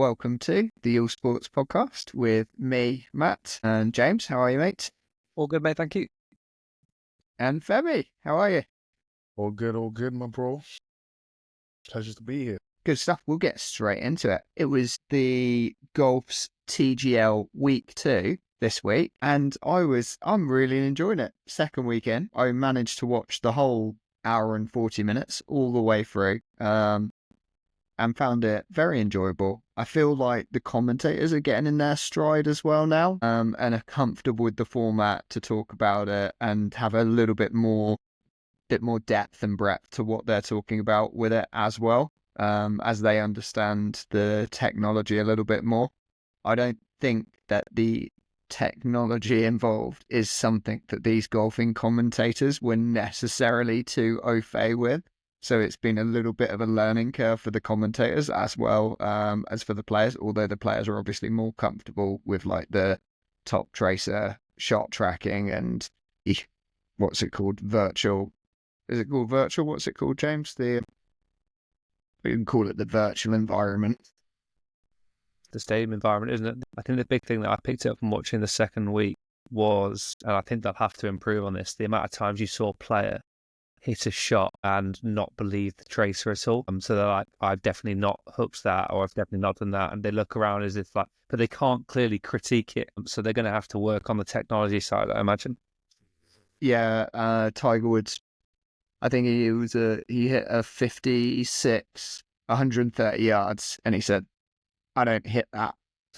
welcome to the AllSports podcast with me, Matt, and James. How are you, mate? All good, mate, thank you. And Femi, how are you? All good, my bro. Pleasure to be here. Good stuff. We'll get straight into it. It was the golf's TGL week 2 this week, and I'm really enjoying it. Second weekend, I managed to watch the whole hour and 40 minutes all the way through. And found it very enjoyable. I feel like the commentators are getting in their stride as well now, and are comfortable with the format to talk about it and have a little bit more depth and breadth to what they're talking about with it as well, as they understand the technology a little bit more. I don't think that the technology involved is something that these golfing commentators were necessarily too au fait with. So it's been a little bit of a learning curve for the commentators as well as for the players, although the players are obviously more comfortable with like the top tracer shot tracking and what's it called? Virtual. Is it called virtual? What's it called, James? We can call it the virtual environment. The stadium environment, isn't it? I think the big thing that I picked up from watching the second week was, and I think they'll have to improve on this, the amount of times you saw a player hit a shot and not believe the tracer at all. So they're like, I've definitely not hooked that, or I've definitely not done that. And they look around as if like, but they can't clearly critique it. So they're going to have to work on the technology side, I imagine. Yeah, Tiger Woods, I think he hit a 56, 130 yards, and he said, I don't hit that.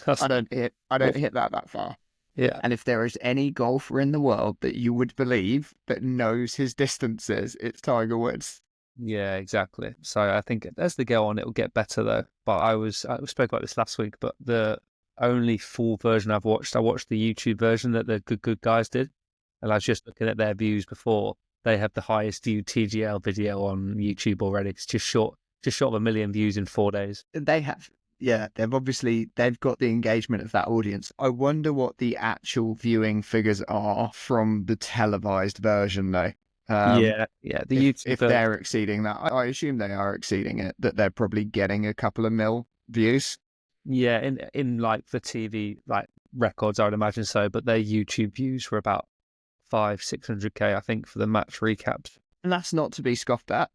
I don't hit that far. Yeah. And if there is any golfer in the world that you would believe that knows his distances, it's Tiger Woods. Yeah, exactly. So I think as they go on, it will get better though. But I spoke about this last week, but the only full version I watched the YouTube version that the good guys did. And I was just looking at their views before. They have the highest viewed TGL video on YouTube already. It's just short of 1 million views in 4 days. They have. Yeah, they've got the engagement of that audience. I wonder what the actual viewing figures are from the televised version, though. The YouTube if they're exceeding that, I assume they are exceeding it. That they're probably getting a couple of mil views. Yeah, in like the TV like records, I would imagine so. But their YouTube views were about 500-600K, I think, for the match recaps. And that's not to be scoffed at.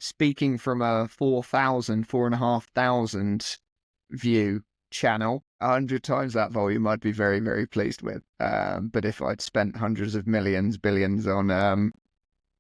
Speaking from a 4,500 view channel, 100 times that volume, I'd be very, very pleased with. But if I'd spent hundreds of millions, billions on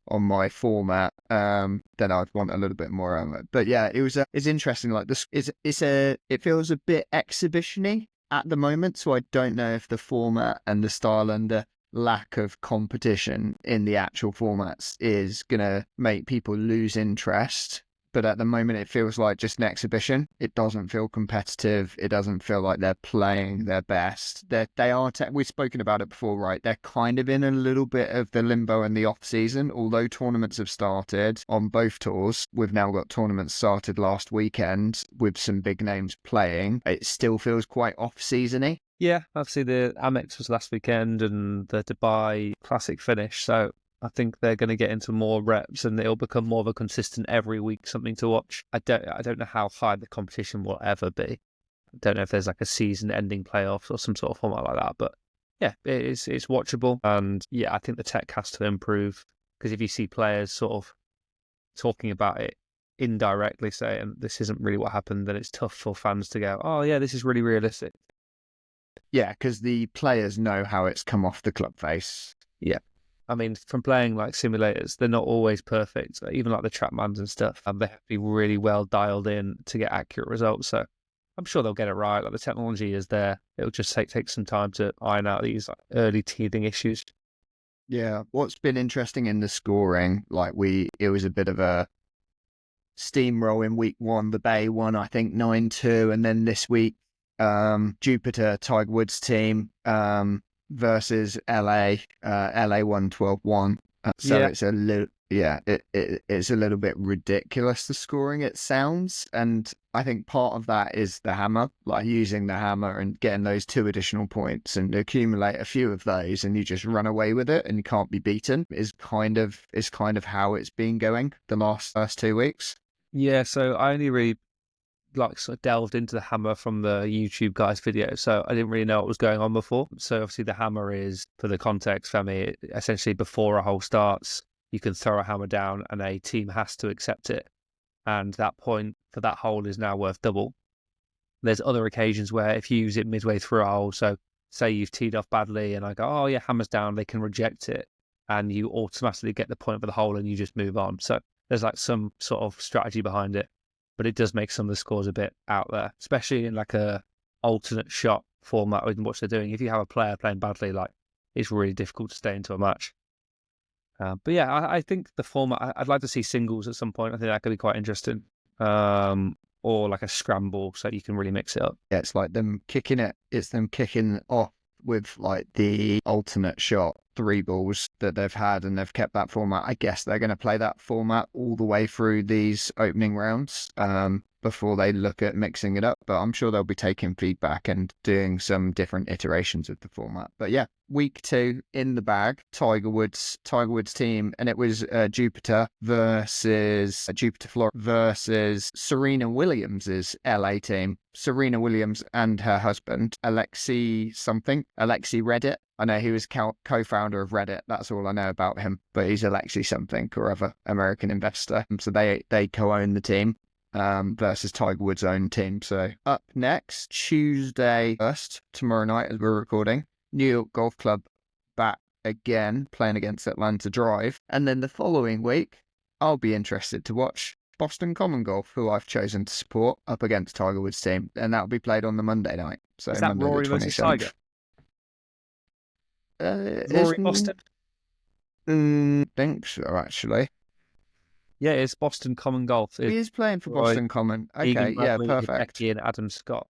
my format, then I'd want a little bit more on it. But yeah, it's interesting. Like this, it feels a bit exhibition-y at the moment. So I don't know if the format and the style and the lack of competition in the actual formats is going to make people lose interest. But at the moment, it feels like just an exhibition. It doesn't feel competitive. It doesn't feel like they're playing their best. We've spoken about it before, right? They're kind of in a little bit of the limbo in the off season. Although tournaments have started on both tours, we've now got tournaments started last weekend with some big names playing. It still feels quite off seasony. Yeah, obviously the Amex was last weekend and the Dubai Classic finish. So I think they're going to get into more reps and it'll become more of a consistent every week something to watch. I don't know how high the competition will ever be. I don't know if there's like a season-ending playoffs or some sort of format like that. But yeah, it's watchable. And yeah, I think the tech has to improve because if you see players sort of talking about it indirectly saying this isn't really what happened, then it's tough for fans to go, oh yeah, this is really realistic. Yeah, because the players know how it's come off the club face. Yeah. I mean, from playing like simulators, they're not always perfect. Even like the Trackmans and stuff, they have to be really well dialed in to get accurate results. So I'm sure they'll get it right. Like the technology is there. It'll just take some time to iron out these like, early teething issues. Yeah. What's been interesting in the scoring, it was a bit of a steamroll in week 1. The Bay won, I think, 9-2. And then this week, Jupiter, Tiger Woods team, versus LA. LA won 12-1. So yeah. It's a little, it's a little bit ridiculous, the scoring, it sounds. And I think part of that is the hammer, like using the hammer and getting those 2 additional points and accumulate a few of those and you just run away with it and you can't be beaten is kind of how it's been going the first 2 weeks. Yeah, so I only really like sort of delved into the hammer from the YouTube guys video, so I didn't really know what was going on before. So obviously the hammer is, for the context, Femi, essentially before a hole starts, you can throw a hammer down and a team has to accept it. And that point for that hole is now worth double. There's other occasions where if you use it midway through a hole, so say you've teed off badly and I go, oh yeah, hammer's down, they can reject it and you automatically get the point for the hole and you just move on. So there's like some sort of strategy behind it, but it does make some of the scores a bit out there, especially in like a alternate shot format with what they're doing. If you have a player playing badly, like it's really difficult to stay into a match. But yeah, I think the format, I'd like to see singles at some point. I think that could be quite interesting. Or like a scramble, so you can really mix it up. Yeah, it's like them kicking it. It's them kicking off with like the alternate shot 3 balls that they've had, and they've kept that format. I guess they're going to play that format all the way through these opening rounds before they look at mixing it up. But I'm sure they'll be taking feedback and doing some different iterations of the format. But yeah, week 2 in the bag. Tiger Woods team, and it was Jupiter Florida versus Serena Williams's LA team. Serena Williams and her husband, Alexi Reddit. I know he was co-founder of Reddit. That's all I know about him. But he's Alexi something or other, American investor. So they co-own the team versus Tiger Woods' own team. So up next, Tuesday 1st, tomorrow night as we're recording, New York Golf Club back again, playing against Atlanta Drive. And then the following week, I'll be interested to watch Boston Common Golf, who I've chosen to support, up against Tiger Woods' team. And that'll be played on the Monday night. So is that Monday Rory the versus 27th. Tiger? Rory Boston? Think so, actually. Yeah, it's Boston Common Golf. He is playing for Roy, Boston Common. Okay, Egan Bradley, yeah, perfect. Hideki and Adam Scott.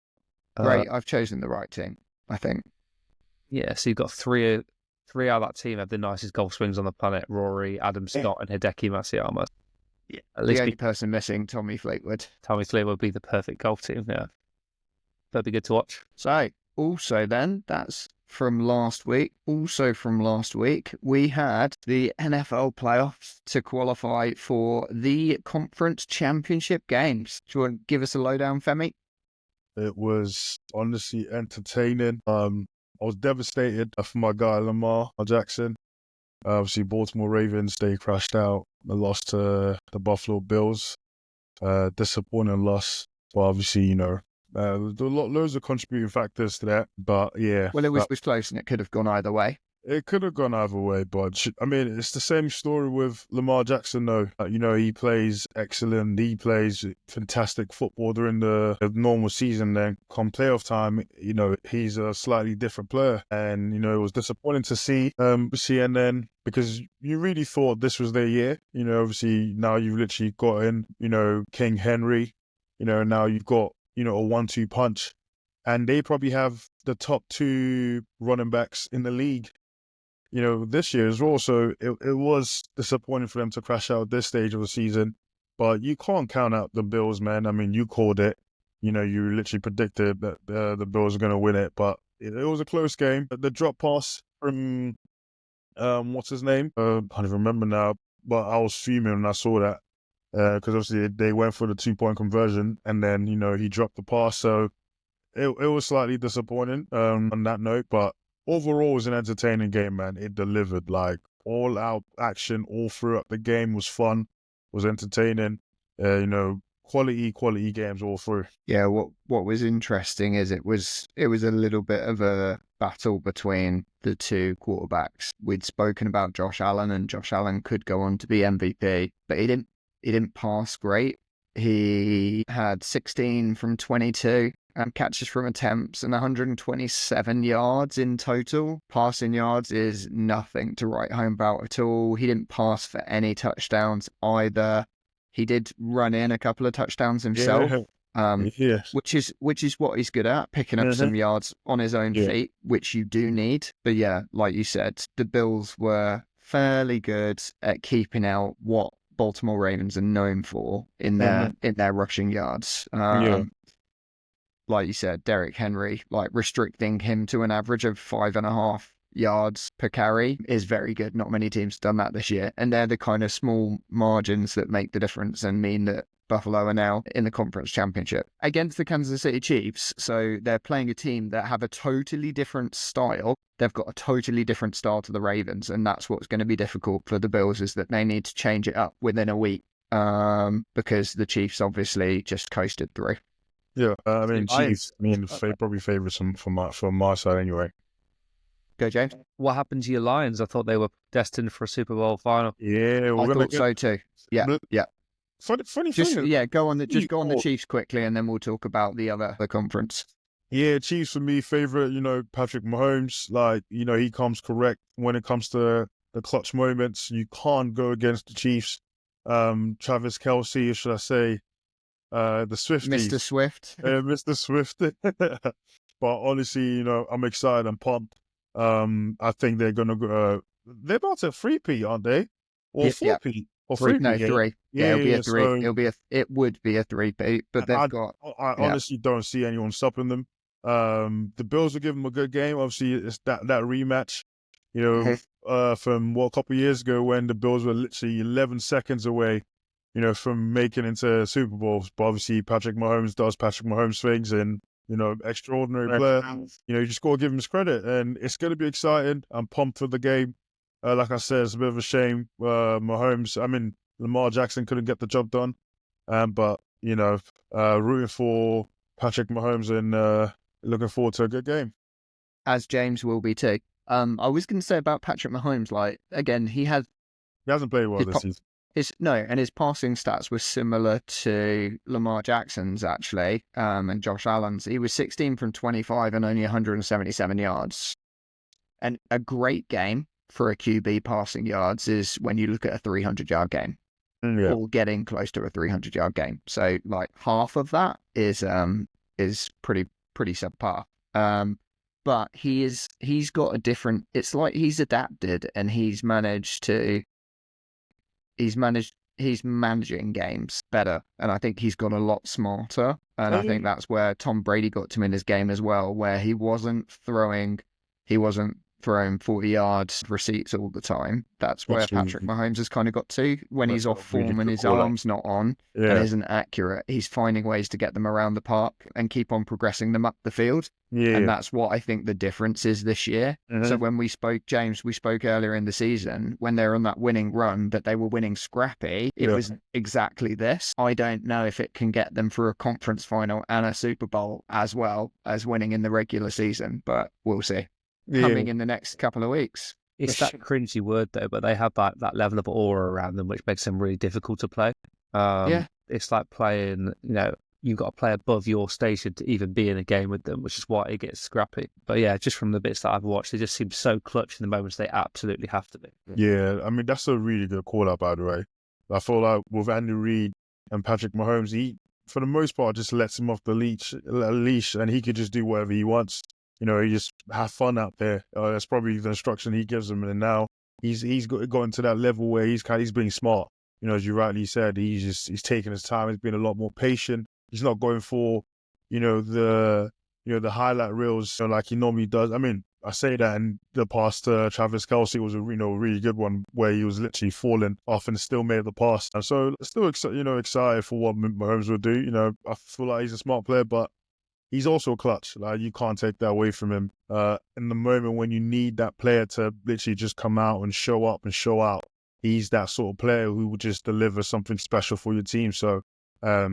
Great, I've chosen the right team, I think. Yeah, so you've got three out of that team have the nicest golf swings on the planet: Rory, Adam Scott, and Hideki Matsuyama. Yeah, at least the only person missing, Tommy Fleetwood. Tommy Fleetwood would be the perfect golf team. Yeah, that'd be good to watch. So, also then, that's from last week. Also from last week, we had the NFL playoffs to qualify for the conference championship games. Do you want to give us a lowdown, Femi? It was honestly entertaining. I was devastated for my guy Lamar Jackson. Obviously, Baltimore Ravens, they crashed out. They lost to the Buffalo Bills. Disappointing loss. But obviously, there's loads of contributing factors to that. But yeah. Well, it was close and it could have gone either way. It could have gone either way, but I mean, it's the same story with Lamar Jackson, though. He plays excellent. He plays fantastic football during the normal season. Then come playoff time, he's a slightly different player. And, it was disappointing to see CNN because you really thought this was their year. Obviously now you've literally got in, King Henry, now you've got, a 1-2 punch. And they probably have the top 2 running backs in the league. This year as well. So it was disappointing for them to crash out at this stage of the season. But you can't count out the Bills, man. I mean, you called it. You literally predicted that the Bills are going to win it. But it was a close game. The drop pass from, what's his name? I can't even remember now. But I was fuming when I saw that. Because obviously they went for the 2-point conversion. And then, he dropped the pass. So it was slightly disappointing on that note. But overall, it was an entertaining game, man. It delivered, like, all-out action all throughout the game. Was fun, was entertaining. Quality games all through. Yeah, what was interesting is it was a little bit of a battle between the 2 quarterbacks. We'd spoken about Josh Allen, and Josh Allen could go on to be MVP, but he didn't pass great. He had 16 from 22. Catches from attempts and 127 yards in total. Passing yards is nothing to write home about at all. He didn't pass for any touchdowns either. He did run in a couple of touchdowns himself, which is what he's good at, picking up some yards on his own feet, which you do need. But yeah, like you said, the Bills were fairly good at keeping out what Baltimore Ravens are known for in their rushing yards. Like you said, Derrick Henry, like restricting him to an average of 5.5 yards per carry is very good. Not many teams have done that this year. And they're the kind of small margins that make the difference and mean that Buffalo are now in the conference championship against the Kansas City Chiefs. So they're playing a team that have a totally different style. They've got a totally different style to the Ravens. And that's what's going to be difficult for the Bills, is that they need to change it up within a week, because the Chiefs obviously just coasted through. Yeah, I mean, Chiefs, probably favourites from my side anyway. Go, James. What happened to your Lions? I thought they were destined for a Super Bowl final. Yeah, I thought so too. Yeah. Funny just thing. Go on the Chiefs quickly, and then we'll talk about the conference. Yeah, Chiefs for me favourite. Patrick Mahomes. He comes correct when it comes to the clutch moments. You can't go against the Chiefs. Travis Kelce, should I say? The Swifties. Mr. Swift. Mr. Swift. But honestly, I'm excited and pumped. I think they're gonna go. They're about to 3P, aren't they? Or 4P? Or 3P? No, 3. Yeah, it'll be a 3. It would be a 3P, but they've got. I honestly don't see anyone stopping them. The Bills will give them a good game. Obviously, it's that rematch. From a couple of years ago when the Bills were literally 11 seconds away, from making into Super Bowls. But obviously, Patrick Mahomes does Patrick Mahomes things, and extraordinary player. You just got to give him his credit, and it's going to be exciting. I'm pumped for the game. Like I said, it's a bit of a shame. Lamar Jackson couldn't get the job done, but rooting for Patrick Mahomes and looking forward to a good game. As James will be too. I was going to say about Patrick Mahomes, again, he hasn't played well this season. His passing stats were similar to Lamar Jackson's, actually, and Josh Allen's. He was 16 from 25 and only 177 yards. And a great game for a QB passing yards is when you look at a 300-yard game, or getting close to a 300-yard game. So, half of that is pretty subpar. But he's got a different. It's like he's adapted and he's managing games better, and I think he's got a lot smarter. And I think that's where Tom Brady got to him in his game as well, where he wasn't throwing 40-yard receipts all the time. That's where Patrick Mahomes has kind of got to when he's off form and his arm's not on and isn't accurate. He's finding ways to get them around the park and keep on progressing them up the field. And that's what I think the difference is this year. So when we spoke earlier in the season, when they were on that winning run, that they were winning scrappy, it was exactly this. I don't know if it can get them for a conference final and a Super Bowl as well as winning in the regular season, but we'll see. Coming in the next couple of weeks. It's that cringy word though, but they have that level of aura around them, which makes them really difficult to play. It's like playing, you've got to play above your station to even be in a game with them, which is why it gets scrappy. But yeah, just from the bits that I've watched, they just seem so clutch in the moments they absolutely have to be. Yeah, that's a really good call out, by the way. I feel like with Andy Reid and Patrick Mahomes, he, for the most part, just lets him off the leash, and he could just do whatever he wants. He just have fun out there. That's probably the instruction he gives them. And now he's gotten to that level where he's being smart. As you rightly said, he's taking his time. He's been a lot more patient. He's not going for, the highlight reels like he normally does. I say that in the past, Travis Kelce was a really good one where he was literally falling off and still made the pass. And so still excited for what Mahomes will do. I feel like he's a smart player, but he's also clutch. You can't take that away from him. In the moment when you need that player to literally just come out and show up and show out, he's that sort of player who will just deliver something special for your team. So I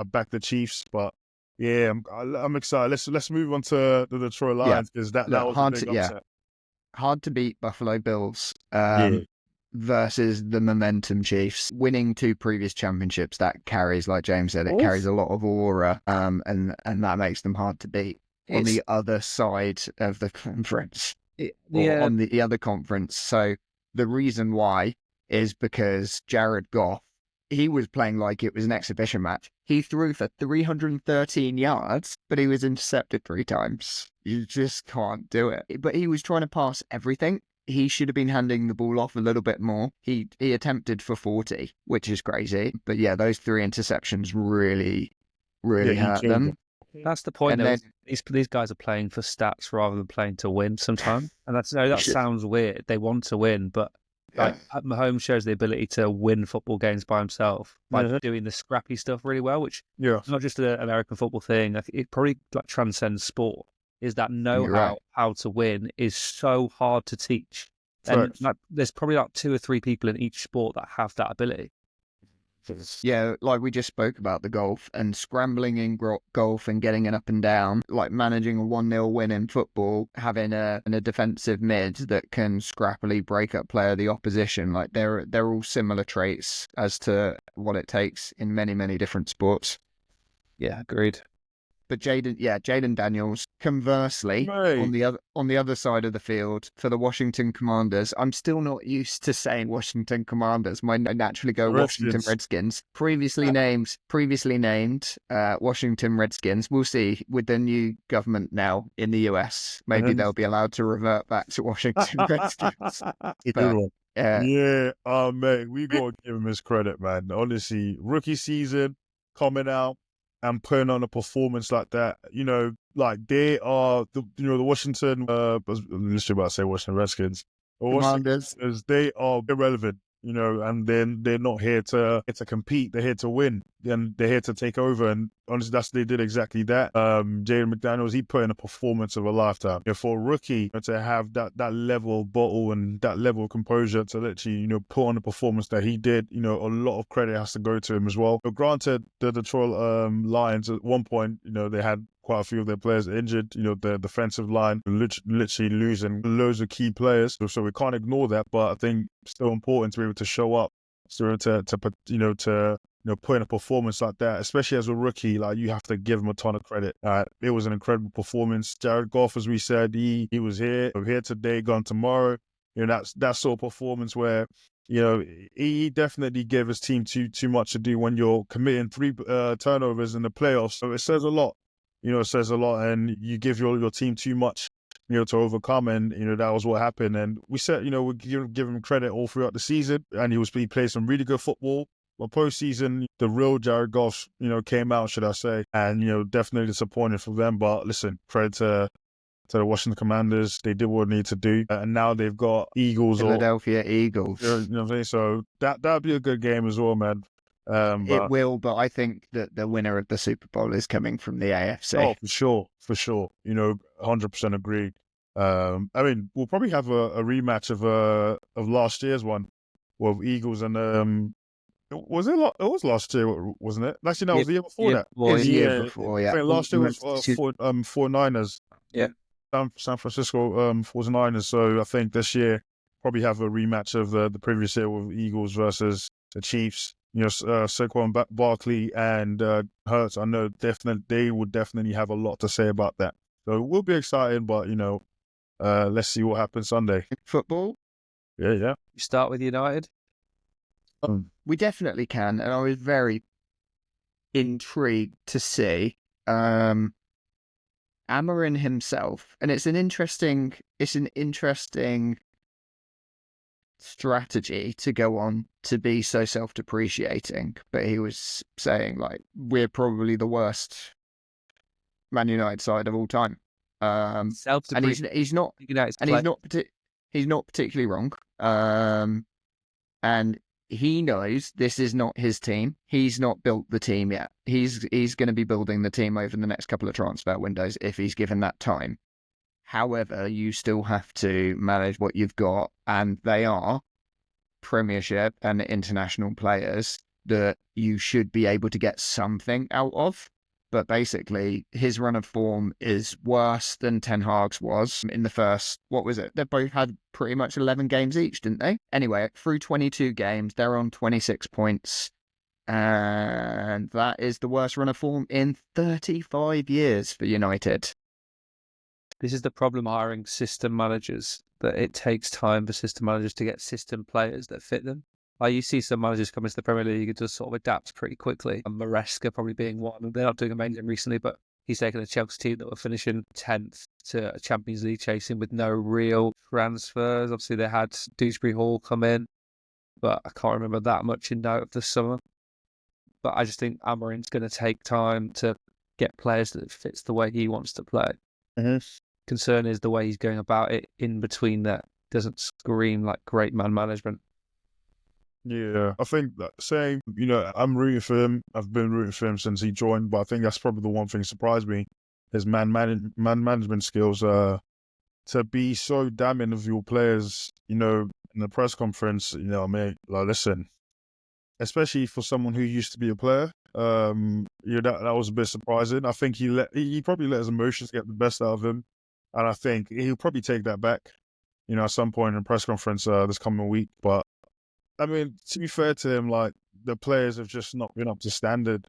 back the Chiefs, but yeah, I'm excited. Let's move on to the Detroit Lions, because that was a big upset. Hard to beat Buffalo Bills. Versus the momentum Chiefs. Winning 2 previous championships, that carries, like James said, it carries a lot of aura, and that makes them hard to beat. On the other side of the conference, on the other conference. So the reason why is because Jared Goff, he was playing like it was an exhibition match. He threw for 313 yards, but he was intercepted 3 times. You just can't do it. But he was trying to pass everything. He should have been handing the ball off a little bit more. He attempted for 40, which is crazy. But yeah, those 3 interceptions really hurt them. That's the point. And Though. then These guys are playing for stats rather than playing to win sometimes, and that sounds weird. They want to win, but like Mahomes shows the ability to win football games by himself by doing the scrappy stuff really well, which is not just an American football thing. I think it probably like transcends sport. Is that know-how how to win is so hard to teach, and like, there's probably like 2 or 3 people in each sport that have that ability. Yeah, like we just spoke about the golf and scrambling in golf and getting it up and down, like managing a 1-0 win in football, having a defensive mid that can scrappily break up play of the opposition. Like they're all similar traits as to what it takes in many, many different sports. Yeah, agreed. But Jaden Daniels, conversely, on the other side of the field for the Washington Commanders, I'm still not used to saying Washington Commanders. I naturally go Washington Redskins. Previously named Washington Redskins. We'll see with the new government now in the US. Maybe they'll be allowed to revert back to Washington Redskins. Mate, we gotta give him his credit, man. Honestly, rookie season coming out and putting on a performance like that, like they are the Washington. I was literally about to say Washington Redskins. Commanders. They are irrelevant, and then they're not here to compete. They're here to win, and they're here to take over. And honestly, they did exactly that. Jaden McDaniels, he put in a performance of a lifetime. For a rookie to have that level of bottle and that level of composure to literally, put on the performance that he did, a lot of credit has to go to him as well. But granted, the Detroit Lions at one point, they had quite a few of their players injured, the defensive line literally losing loads of key players. So we can't ignore that, but I think it's still important to be able to show up, to put in a performance like that, especially as a rookie. Like, you have to give him a ton of credit. It was an incredible performance. Jared Goff, as we said, he was here today, gone tomorrow. That's that sort of performance where, he definitely gave his team too much to do when you're committing 3 turnovers in the playoffs. So it says a lot. It says a lot, and you give your team too much, to overcome, and that was what happened. And we said, we give him credit all throughout the season, and he played some really good football. But postseason, the real Jared Goff, came out, should I say, and definitely disappointed for them. But listen, credit to the Washington Commanders. They did what they need to do, and now they've got Philadelphia Eagles. You know what I'm saying? So that'd be a good game as well, man. It will, but I think that the winner of the Super Bowl is coming from the AFC. Oh, for sure. 100% agreed. I mean, we'll probably have a rematch of last year's one with Eagles and was it? It was last year, wasn't it? Actually, no, it was the year before that. It was the year before, yeah. I think last year was 49ers. Yeah. San Francisco 49ers. So I think this year probably have a rematch of the previous year with Eagles versus the Chiefs. Saquon Barkley and Hurts, I know they would definitely have a lot to say about that. So it will be exciting, but let's see what happens Sunday. Football? Yeah. You start with United? We definitely can, and I was very intrigued to see Amarin himself, and it's an interesting strategy to go on to be so self-depreciating, but he was saying, like, we're probably the worst Man United side of all time, and he's not particularly wrong, and he knows this is not his team. He's not built the team yet. He's going to be building the team over the next couple of transfer windows if he's given that time. However, you still have to manage what you've got, and they are Premiership and international players that you should be able to get something out of. But basically, his run of form is worse than Ten Hag's was in the first, what was it? They both had pretty much 11 games each, didn't they? Anyway, through 22 games, they're on 26 points. And that is the worst run of form in 35 years for United. This is the problem hiring system managers, that it takes time for system managers to get system players that fit them. You see some managers come into the Premier League and just sort of adapt pretty quickly. And Maresca probably being one. They're not doing amazing recently, but he's taken a Chelsea team that were finishing 10th to a Champions League chasing with no real transfers. Obviously, they had Dewsbury Hall come in, but I can't remember that much in note of the summer. But I just think Amarin's going to take time to get players that fits the way he wants to play. Concern is the way he's going about it in between that doesn't scream like great man management. Yeah, I think that saying, I'm rooting for him. I've been rooting for him since he joined, but I think that's probably the one thing that surprised me, his man management skills. To be so damning of your players, in the press conference, mate, like, listen, especially for someone who used to be a player, that was a bit surprising. I think he probably let his emotions get the best out of him, and I think he'll probably take that back, at some point in a press conference this coming week. But I mean, to be fair to him, like, the players have just not been up to standard,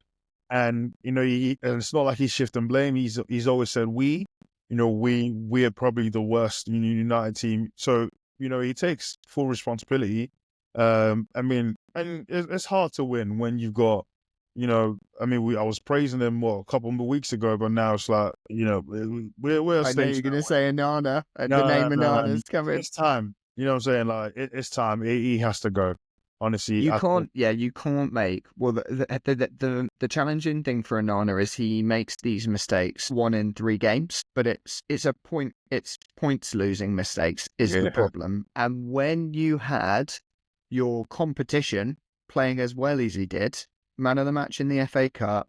and and it's not like he's shifting blame. He's always said we are probably the worst United team. So he takes full responsibility. I mean, and it's hard to win when you've got, I was praising him a couple of weeks ago, but now it's like, we're I know you're going to say Onana, and the name Onana's coming. It's time. You know what I'm saying? Like, it's time. He has to go. Honestly, you can't make. Well, the challenging thing for Onana is he makes these mistakes 1 in 3 games, but it's points losing mistakes is the problem. And when you had your competition playing as well as he did, man of the match in the FA Cup,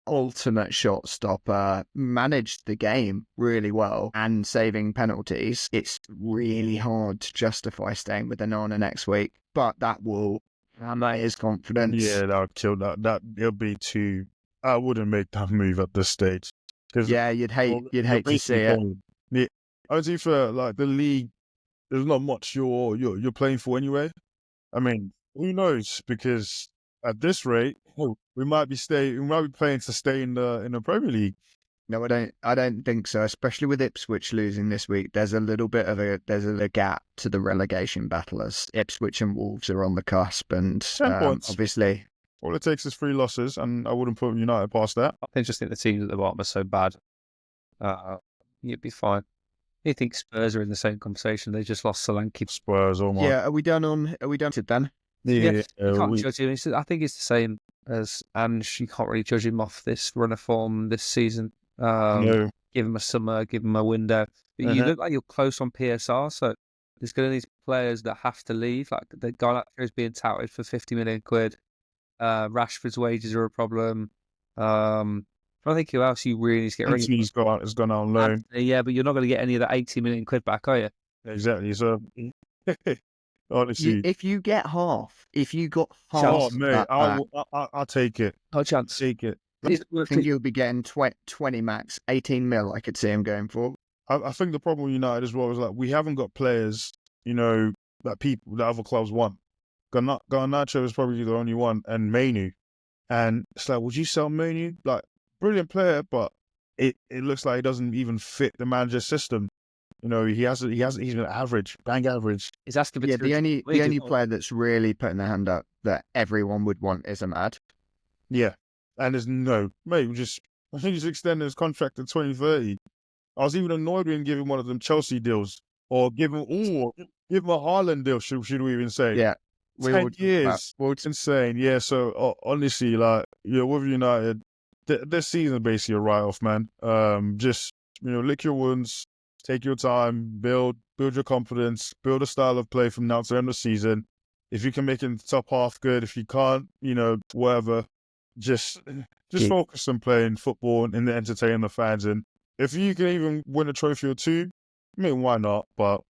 ultimate shot stopper, managed the game really well and saving penalties, it's really hard to justify staying with Onana next week. But that will hammer his confidence. Yeah, that would kill that. It'll be too. I wouldn't make that move at this stage. Yeah, you'd hate to see it. Yeah, I see for like the league, there's not much you're playing for anyway. I mean, who knows? Because at this rate, we might be playing to stay in the Premier League. No, I don't think so. Especially with Ipswich losing this week, there's a little bit of a gap to the relegation battle as Ipswich and Wolves are on the cusp, and 10 points. Obviously, all it takes is 3 losses, and I wouldn't put United past that. I just think the teams at the bottom are so bad. You'd be fine. You think Spurs are in the same conversation? They just lost Solanke. Spurs, oh my. Yeah, are we done to then? Yeah, you can't judge him. I think it's the same as Ange. You can't really judge him off this run of form this season. No. Give him a summer, give him a window. But you look like you're close on PSR, so there's going to be these players that have to leave. Like the guy is being touted for 50 million quid. Rashford's wages are a problem. I don't think who else you really need to get rid of. Anthony's gone out on loan. Yeah, but you're not going to get any of that 80 million quid back, are you? Exactly. So, honestly, if you got half, mate, I'll take it. No chance. Take it. I think you'll be getting 20 max, 18 mil. I could see him going for. I think the problem with United as well is like we haven't got players, that other clubs want. Garnacho is probably the only one, and Mainu. And it's like, would you sell Mainu? Like, brilliant player, but it looks like he doesn't even fit the manager's system. He's been average, bang average. He's asking for the only player that's really putting their hand up that everyone would want is Ahmad. Yeah. And there's no, mate, I think he's extending his contract to 2030. I was even annoyed when giving one of them Chelsea deals or give him a Haaland deal, should we even say? Yeah. 10 years. It's insane. Yeah, so honestly, like, with United, this season basically a write-off, man. Just, lick your wounds, take your time, build your confidence, build a style of play from now to the end of the season. If you can make it in the top half, good. If you can't, whatever. Just focus on playing football and entertaining the fans. And if you can even win a trophy or 2, I mean, why not? But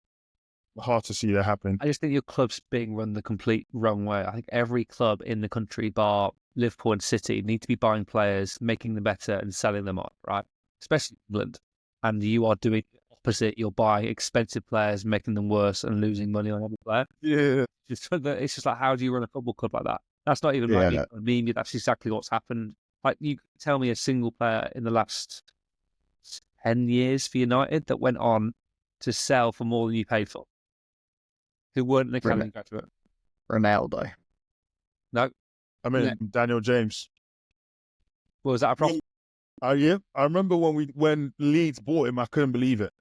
hard to see that happen. I just think your club's being run the complete wrong way. I think every club in the country, bar Liverpool and City, need to be buying players, making them better and selling them on, right? Especially England. And you are doing the opposite. You're buying expensive players, making them worse and losing money on every player. Yeah. It's just like, how do you run a football club like that? That's not even like a meme. That's exactly what's happened. Like, you tell me a single player in the last 10 years for United that went on to sell for more than you paid for, who weren't an academy graduate. Ronaldo. No. I mean, Daniel James. Well, was that a problem? Yeah. I remember when Leeds bought him, I couldn't believe it.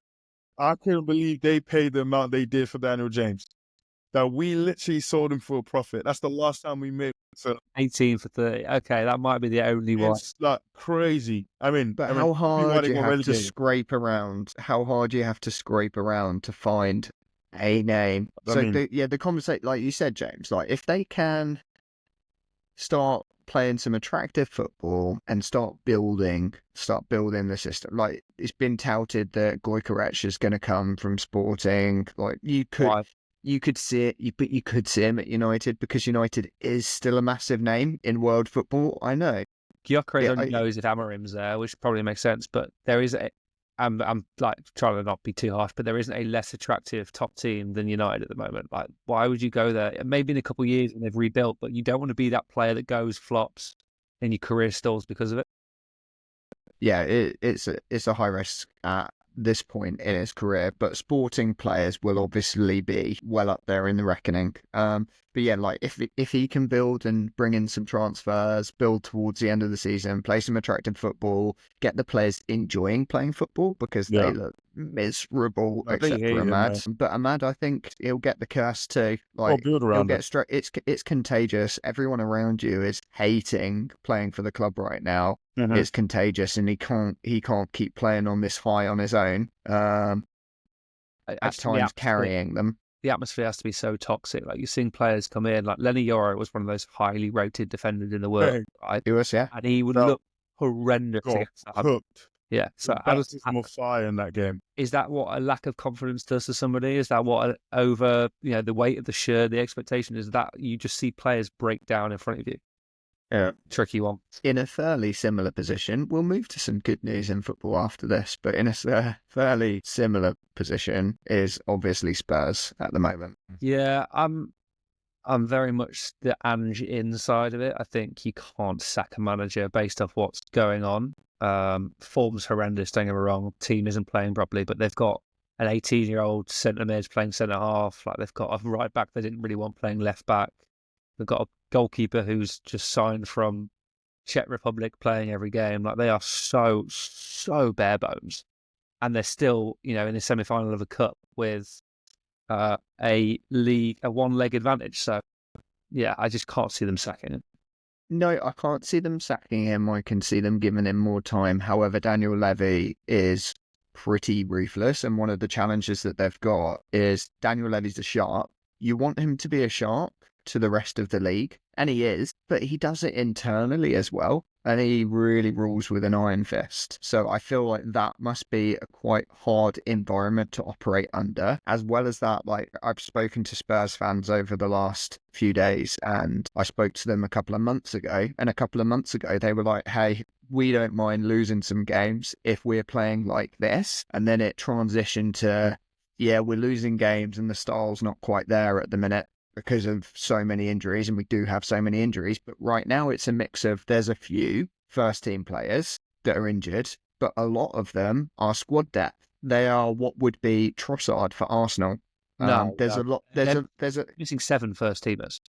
I couldn't believe they paid the amount they did for Daniel James. That we literally sold him for a profit. That's the last time we made So 18 for 30. Okay, that might be the only one. it's like crazy. I mean, But I mean, how probably why hard they you got have to relegated. scrape around? How hard you have to scrape around to find a name? I So mean, the conversation, like you said, James, like if they can start playing some attractive football and start building the system. Like it's been touted that Goikarec is going to come from Sporting. Like Why? you could see it, but you could see him at United because United is still a massive name in world football. I know. Gyökeres Yeah, only knows if Amarim's there, which probably makes sense. But there is I'm like trying to not be too harsh, but there isn't a less attractive top team than United at the moment. Like, why would you go there? Maybe in a couple of years when they've rebuilt, but you don't want to be that player that goes flops and your career stalls because of it. yeah, it's a high risk at this point in his career, but Sporting players will obviously be well up there in the reckoning. But yeah, like if he can build and bring in some transfers, build towards the end of the season, play some attractive football, get the players enjoying playing football because they yeah, look miserable I think except for he hate him, Ahmad. man. But Ahmad, I think he'll get the curse too. Got to Like build he'll around get it. straight. It's contagious. Everyone around you is hating playing for the club right now. Mhm. It's contagious, and he can't keep playing on this high on his own. At times carrying them. The atmosphere has to be so toxic. Like you're seeing players come in, like Lenny Yoro was one of those highly rated defenders in the world, Hey, right? It was, yeah. And he would felt look horrendous got against that. cooked. Yeah. So The baptism of fire in that game. is that what a lack of confidence does to somebody? Is that what over, the weight of the shirt, the expectation is that you just see players break down in front of you? Yeah. Tricky one. In a fairly similar position, we'll move to some good news in football after this, but in a fairly similar position is obviously Spurs at the moment. Yeah, I'm very much the Ange inside of it. I think you can't sack a manager based off what's going on. Form's horrendous, don't get me wrong. Team isn't playing properly, but they've got an 18-year-old centre mid playing centre half. Like they've got a right back they didn't really want playing left back. They've got a goalkeeper who's just signed from Czech Republic playing every game. Like they are so bare bones, and they're still, in the semi-final of a cup with a one-leg advantage. So yeah, I just can't see them sacking him. No, I can't see them sacking him. I can see them giving him more time. However, Daniel Levy is pretty ruthless, and one of the challenges that they've got is Daniel Levy's a shark. You want him to be a shark to the rest of the league, and he is, but he does it internally as well, and he really rules with an iron fist. So I feel like that must be a quite hard environment to operate under. As well as that, like I've spoken to Spurs fans over the last few days, and I spoke to them a couple of months ago, and a couple of months ago they were like, hey, we don't mind losing some games if we're playing like this. And then it transitioned to, yeah, we're losing games and the style's not quite there at the minute because of so many injuries, and we do have so many injuries. But right now it's a mix of, there's a few first team players that are injured, but a lot of them are squad depth. They are what would be Trossard for Arsenal. There's a lot. There's a missing 7 first teamers.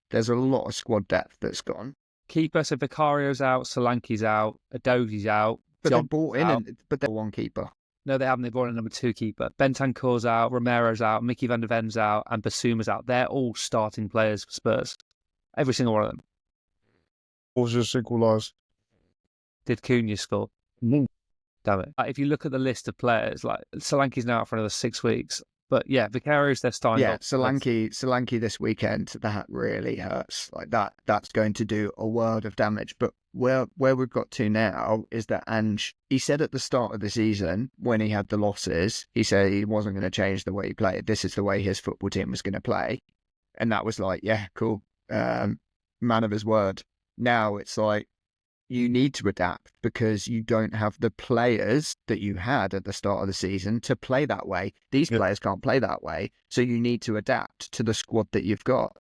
There's a lot of squad depth that's gone. Keeper, so Vicario's out, Solanke's out, Adogi's out. But they brought in, out. but they're one keeper. No, they haven't. They brought in a number 2 keeper. Bentancur's out, Romero's out, Mickey van der Ven's out, and Basuma's out. They're all starting players for Spurs. Every single one of them. What was your sequel last? Did Cunha score? Damn it. If you look at the list of players, like Solanke's now out for another 6 weeks. But yeah, Vicario's their starting. Yeah, Solanke this weekend, that really hurts. Like that's going to do a world of damage. But where we've got to now is that Ange, he said at the start of the season, when he had the losses, he said he wasn't going to change the way he played. This is the way his football team was going to play. And that was like, yeah, cool. Man of his word. Now it's like, you need to adapt because you don't have the players that you had at the start of the season to play that way. These players can't play that way. So you need to adapt to the squad that you've got.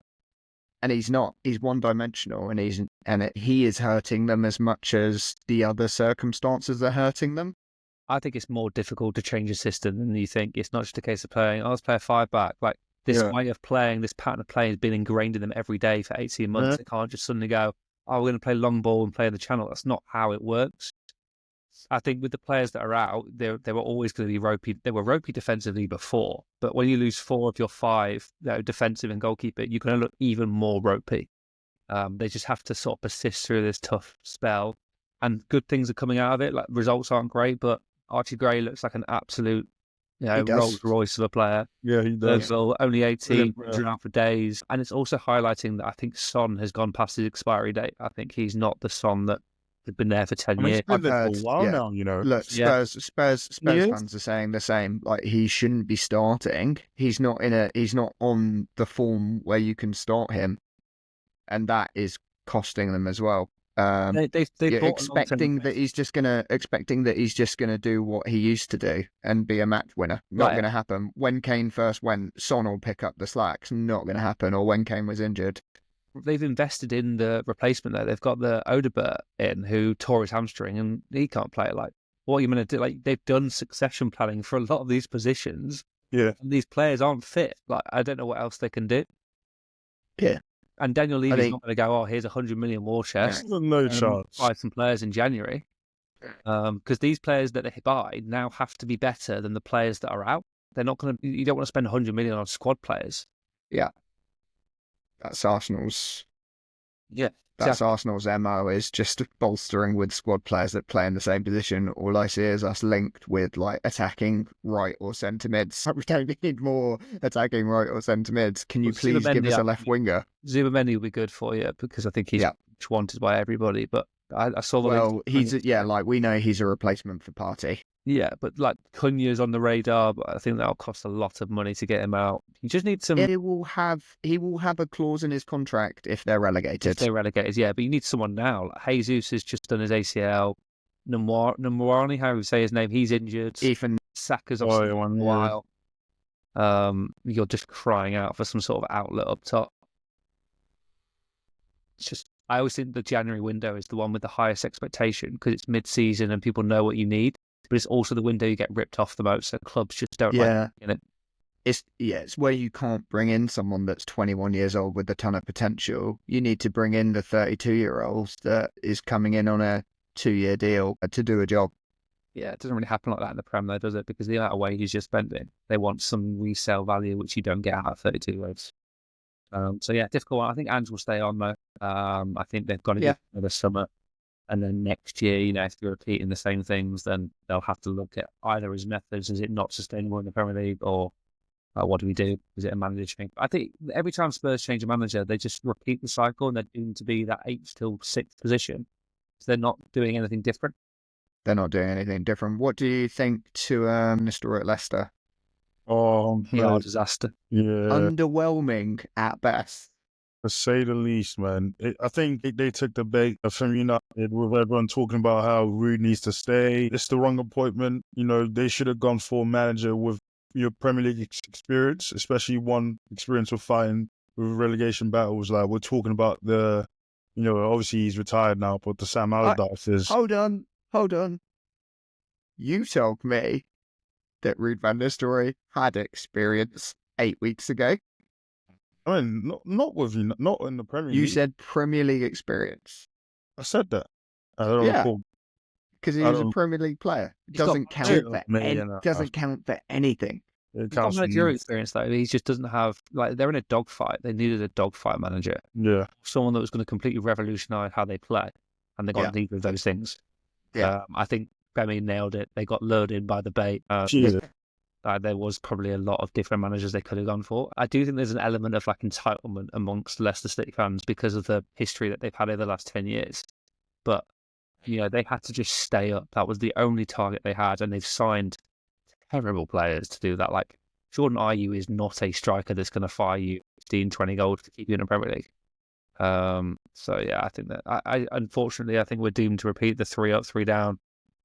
And he's not. He's one-dimensional, and he is hurting them as much as the other circumstances are hurting them. I think it's more difficult to change a system than you think. It's not just a case of playing, let's play a 5-back. Like this way of playing, this pattern of playing has been ingrained in them every day for 18 months. They can't just suddenly go, we're going to play long ball and play in the channel. That's not how it works. I think with the players that are out, they were always going to be ropey. They were ropey defensively before, but when you lose 4 of your 5 defensive and goalkeeper, you're going to look even more ropey. They just have to sort of persist through this tough spell, and good things are coming out of it. Like, results aren't great, but Archie Gray looks like an absolute, He does. Rolls Royce of a player. Yeah, he does. Virgil, only 18, Brilliant, been around for days. And it's also highlighting that I think Son has gone past his expiry date. I think he's not the Son that had been there for 10 I mean, years. he's been I've there heard, for a while yeah. now, you know. Look, Yeah. Spurs Yes. fans are saying the same. Like, he shouldn't be starting. He's not on the form where you can start him, and that is costing them as well. They You're bought expecting that he's just gonna do what he used to do and be a match winner. Not Right. gonna happen. When Kane first went, Son will pick up the slacks. Not gonna happen. Or when Kane was injured. They've invested in the replacement there. They've got the Odebert in who tore his hamstring and he can't play. Like, what are you going to do? Like, they've done succession planning for a lot of these positions. Yeah. And these players aren't fit. Like, I don't know what else they can do. Yeah. And Daniel Levy's think- not going to go, here's 100 million war chest. No chance. Buy some players in January. Because these players that they buy now have to be better than the players that are out. They're not going to. You don't want to spend 100 million on squad players. That's Arsenal's. Yeah. That's Arsenal's MO, is just bolstering with squad players that play in the same position. All I see is us linked with like attacking right or centre mids. We don't need more attacking right or centre mids. Can you Well, please give us Zubimendi, a left winger? Zubimendi will be good for you because I think he's much wanted by everybody. But I saw the Well, like we know he's a replacement for Partey. Yeah, but like Cunha's on the radar, but I think that'll cost a lot of money to get him out. You just need some. He will have a clause in his contract if they're relegated. If they're relegated, yeah, but you need someone now. Like Jesus has just done his ACL. Namwani, how do you say his name? He's injured. Ethan Saka's off for a while. You're just crying out for some sort of outlet up top. It's just, I always think the January window is the one with the highest expectation because it's mid-season and people know what you need. But it's also the window you get ripped off the most. So clubs just don't like it. It's where you can't bring in someone that's 21 years old with a ton of potential. You need to bring in the 32-year-olds that is coming in on a 2-year deal to do a job. Yeah, it doesn't really happen like that in the Prem, though, does it? Because the amount of wages you're spending, they want some resale value, which you don't get out of 32-year-olds. So yeah, difficult one. I think Ange will stay on though. I think they've got to do another summer. And then next year, if they're repeating the same things, then they'll have to look at either his methods, is it not sustainable in the Premier League, or what do we do? Is it a manager thing? I think every time Spurs change a manager, they just repeat the cycle and they're doomed to be that 8th till 6th position. So they're not doing anything different. They're not doing anything different. What do you think to Mr. at Leicester? Oh, PR disaster. Yeah. Underwhelming at best. To say the least, man. I think they took the bait from United with everyone talking about how Rude needs to stay. It's the wrong appointment. They should have gone for a manager with your Premier League experience, especially one experience with fighting with relegation battles. Like, we're talking about obviously he's retired now, but the Sam Allardyce is... Hold on. You told me that Ruud van Nistelrooy had experience 8 weeks ago. I mean, not in the Premier League. You said Premier League experience. I said that. I don't recall. Because he was a Premier League player. It doesn't count for anything. It He's got counts for managerial experience though. He just doesn't have, like, they're in a dogfight. They needed a dogfight manager. Yeah. Someone that was going to completely revolutionise how they play, and they got neither of those things. Yeah. I think Bemi nailed it. They got lured in by the bait. There was probably a lot of different managers they could have gone for. I do think there's an element of like entitlement amongst Leicester City fans because of the history that they've had over the last 10 years. But, they had to just stay up. That was the only target they had, and they've signed terrible players to do that. Like, Jordan Ayew is not a striker that's going to fire you 15, 20 goals to keep you in the Premier League. So, yeah, I think that... Unfortunately, I think we're doomed to repeat the 3 up, 3 down.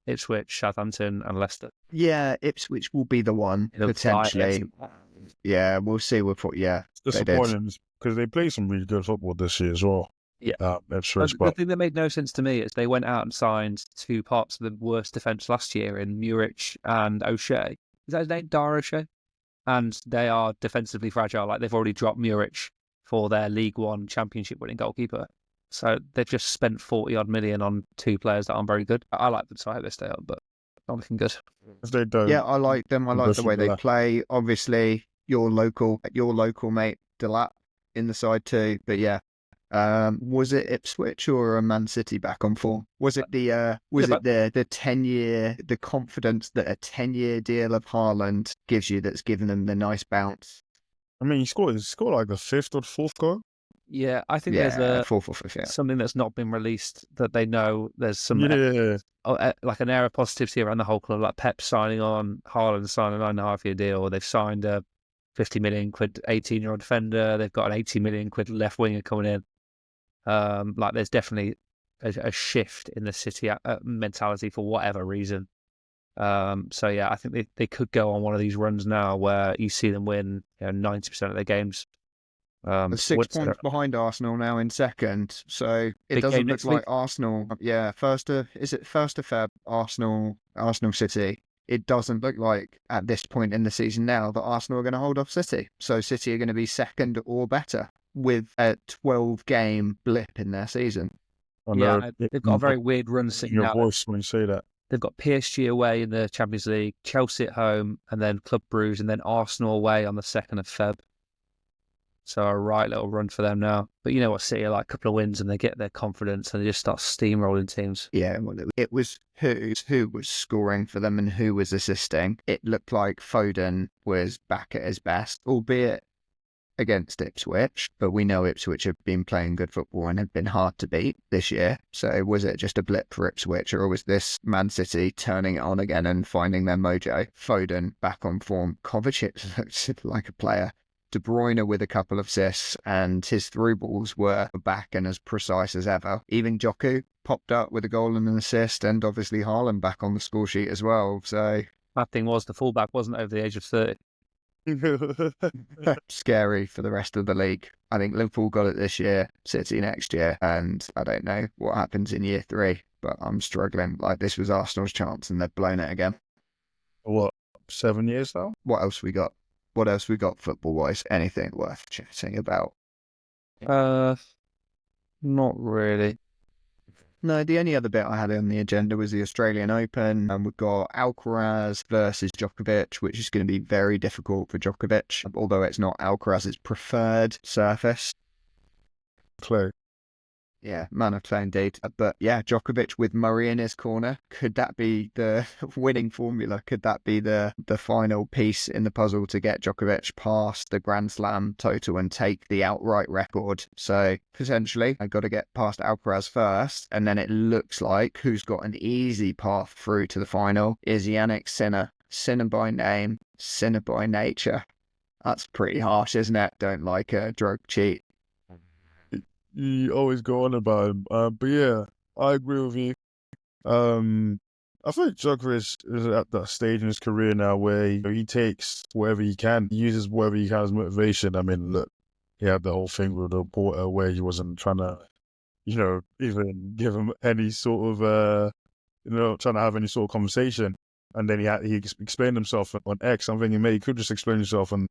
Ipswich, Southampton, and Leicester. Yeah, Ipswich will be the one, potentially. Yeah, we'll see. It's disappointing because they played some really good football this year as well. Yeah. Ipswich, the thing that made no sense to me is they went out and signed 2 parts of the worst defence last year in Muric and O'Shea. Is that his name? Dar O'Shea? And they are defensively fragile. Like, they've already dropped Muric for their League One championship winning goalkeeper. So they've just spent 40-odd million on 2 players that aren't very good. I like them, so I hope they stay up, but not looking good. If they don't, yeah, I like them. I like the way they play. Obviously, your local mate Delap in the side too. But yeah, Was it Ipswich or a Man City back on form? Was it the 10-year, the confidence that a 10-year deal of Haaland gives you that's given them the nice bounce? I mean, he scored like the fifth or the fourth goal. Yeah, I think Yeah, there's fourth or fifth. Yeah. something that's not been released that they know there's some Yeah, like an air of positivity around the whole club, like Pep signing on, Haaland signing a 9.5-year deal, or they've signed a 50 million quid 18-year-old defender. They've got an 80 million quid left winger coming in. Like there's definitely a shift in the City mentality for whatever reason. So yeah, I think they could go on one of these runs now where you see them win 90% of their games. 6 points behind Arsenal now in second, so it doesn't look like Arsenal. Yeah, first of Feb, Arsenal City. It doesn't look like at this point in the season now that Arsenal are going to hold off City. So City are going to be second or better with a 12-game blip in their season. Yeah, they've got a very weird run sitting your out. voice when you say that. They've got PSG away in the Champions League, Chelsea at home, and then Club Brugge, and then Arsenal away on the 2nd of Feb. So a right little run for them now. But you know what, City are like a couple of wins and they get their confidence and they just start steamrolling teams. Yeah, well, it was who was scoring for them and who was assisting. It looked like Foden was back at his best, albeit against Ipswich, but we know Ipswich have been playing good football and have been hard to beat this year. So was it just a blip for Ipswich, or was this Man City turning it on again and finding their mojo? Foden back on form. Kovacic looked like a player. De Bruyne with a couple of assists, and his through balls were back and as precise as ever. Even Joku popped up with a goal and an assist, and obviously Haaland back on the score sheet as well. So that thing was the fullback wasn't over the age of 30. Scary for the rest of the league. I think Liverpool got it this year, City next year, and I don't know what happens in year 3, but I'm struggling. Like, this was Arsenal's chance and they've blown it again. What, 7 years now? What else we got? What else we got football-wise? Anything worth chatting about? Not really. No, the only other bit I had on the agenda was the Australian Open, and we've got Alcaraz versus Djokovic, which is going to be very difficult for Djokovic, although it's not Alcaraz's preferred surface. Clay. Yeah, man of clay indeed. But yeah, Djokovic with Murray in his corner. Could that be the winning formula? Could that be the final piece in the puzzle to get Djokovic past the Grand Slam total and take the outright record? So potentially, I got to get past Alcaraz first, and then it looks like who's got an easy path through to the final is Yannick Sinner. Sinner by name, sinner by nature. That's pretty harsh, isn't it? Don't like a drug cheat. You always go on about him. But yeah, I agree with you. I think Djokovic is at that stage in his career now where he takes whatever he can, he uses whatever he can as motivation. I mean, look, he had the whole thing with the Porter where he wasn't trying to, even give him any sort of, trying to have any sort of conversation. And then he explained himself on X. I'm thinking, mate, he could just explain himself in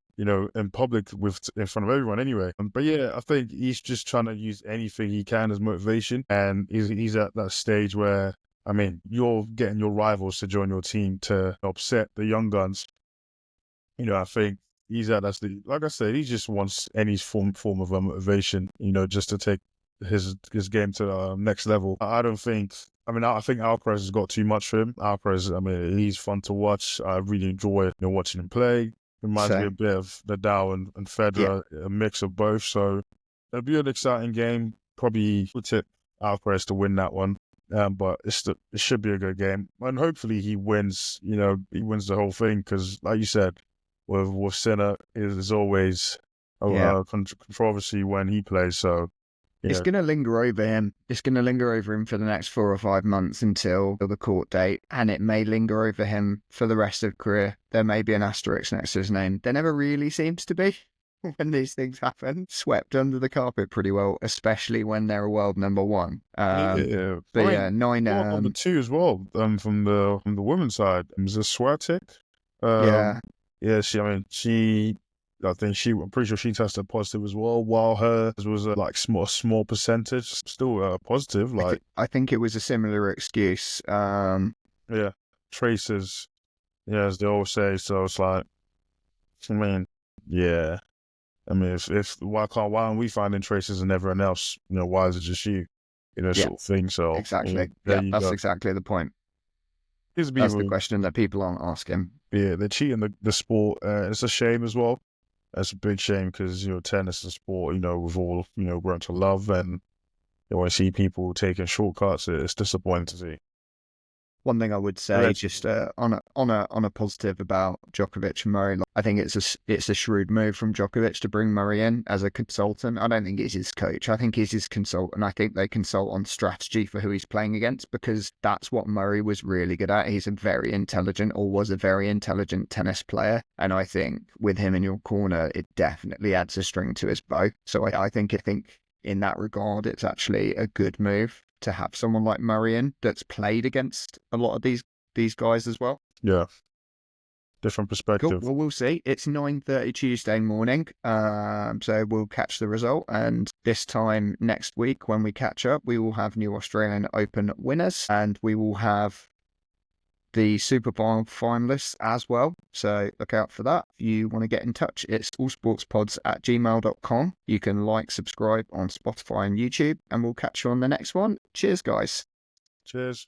public in front of everyone anyway. But yeah, I think he's just trying to use anything he can as motivation. And he's at that stage where, I mean, you're getting your rivals to join your team to upset the young guns. I think he's at that stage. Like I said, he just wants any form of a motivation, just to take his game to the next level. I think Alcaraz has got too much for him. Alcaraz, I mean, he's fun to watch. I really enjoy watching him play. Reminds me a bit of Nadal and Federer, a mix of both. So it'll be an exciting game. Probably would tip Alcaraz to win that one. But it should be a good game. And hopefully he wins, he wins the whole thing. Because like you said, with Sinner, there's always a controversy when he plays. So it's going to linger over him. It's going to linger over him for the next 4 or 5 months until the court date, and it may linger over him for the rest of career. There may be an asterisk next to his name. There never really seems to be when these things happen. Swept under the carpet pretty well, especially when they're a world number 1. But nine number 2 as well. From the women's side, is this Swiatek? I'm pretty sure she tested positive as well, while hers was a small percentage, still positive. I think it was a similar excuse. Traces, as they always say. So it's like, I mean, yeah. I mean, if why aren't we finding traces and everyone else? You know, why is it just you? You know, Yeah, sort of thing. So exactly. there Yeah, you that's go. exactly the point. These That's the people, question that people aren't asking. yeah, they're cheating the sport. It's a shame as well. It's a big shame because, you know, tennis is a sport, you know, we've all, you know, grown to love, and you know, I see people taking shortcuts. It's disappointing to see. One thing I would say, Let's- just on a positive about Djokovic and Murray, like, I think it's a shrewd move from Djokovic to bring Murray in as a consultant. I don't think he's his coach. I think he's his consultant. I think they consult on strategy for who he's playing against, because that's what Murray was really good at. He's a very intelligent, or was a very intelligent tennis player, and I think with him in your corner, it definitely adds a string to his bow. So I think in that regard, it's actually a good move to have someone like Murray in that's played against a lot of these guys as well. Yeah, different Cool. perspective. Well, we'll see. It's 9:30 Tuesday morning, so we'll catch the result. And this time next week, when we catch up, we will have new Australian Open winners, and we will have the Super Bowl finalists as well. So look out for that. If you want to get in touch, it's allsportspods@gmail.com. You can like, subscribe on Spotify and YouTube, and we'll catch you on the next one. Cheers, guys. Cheers.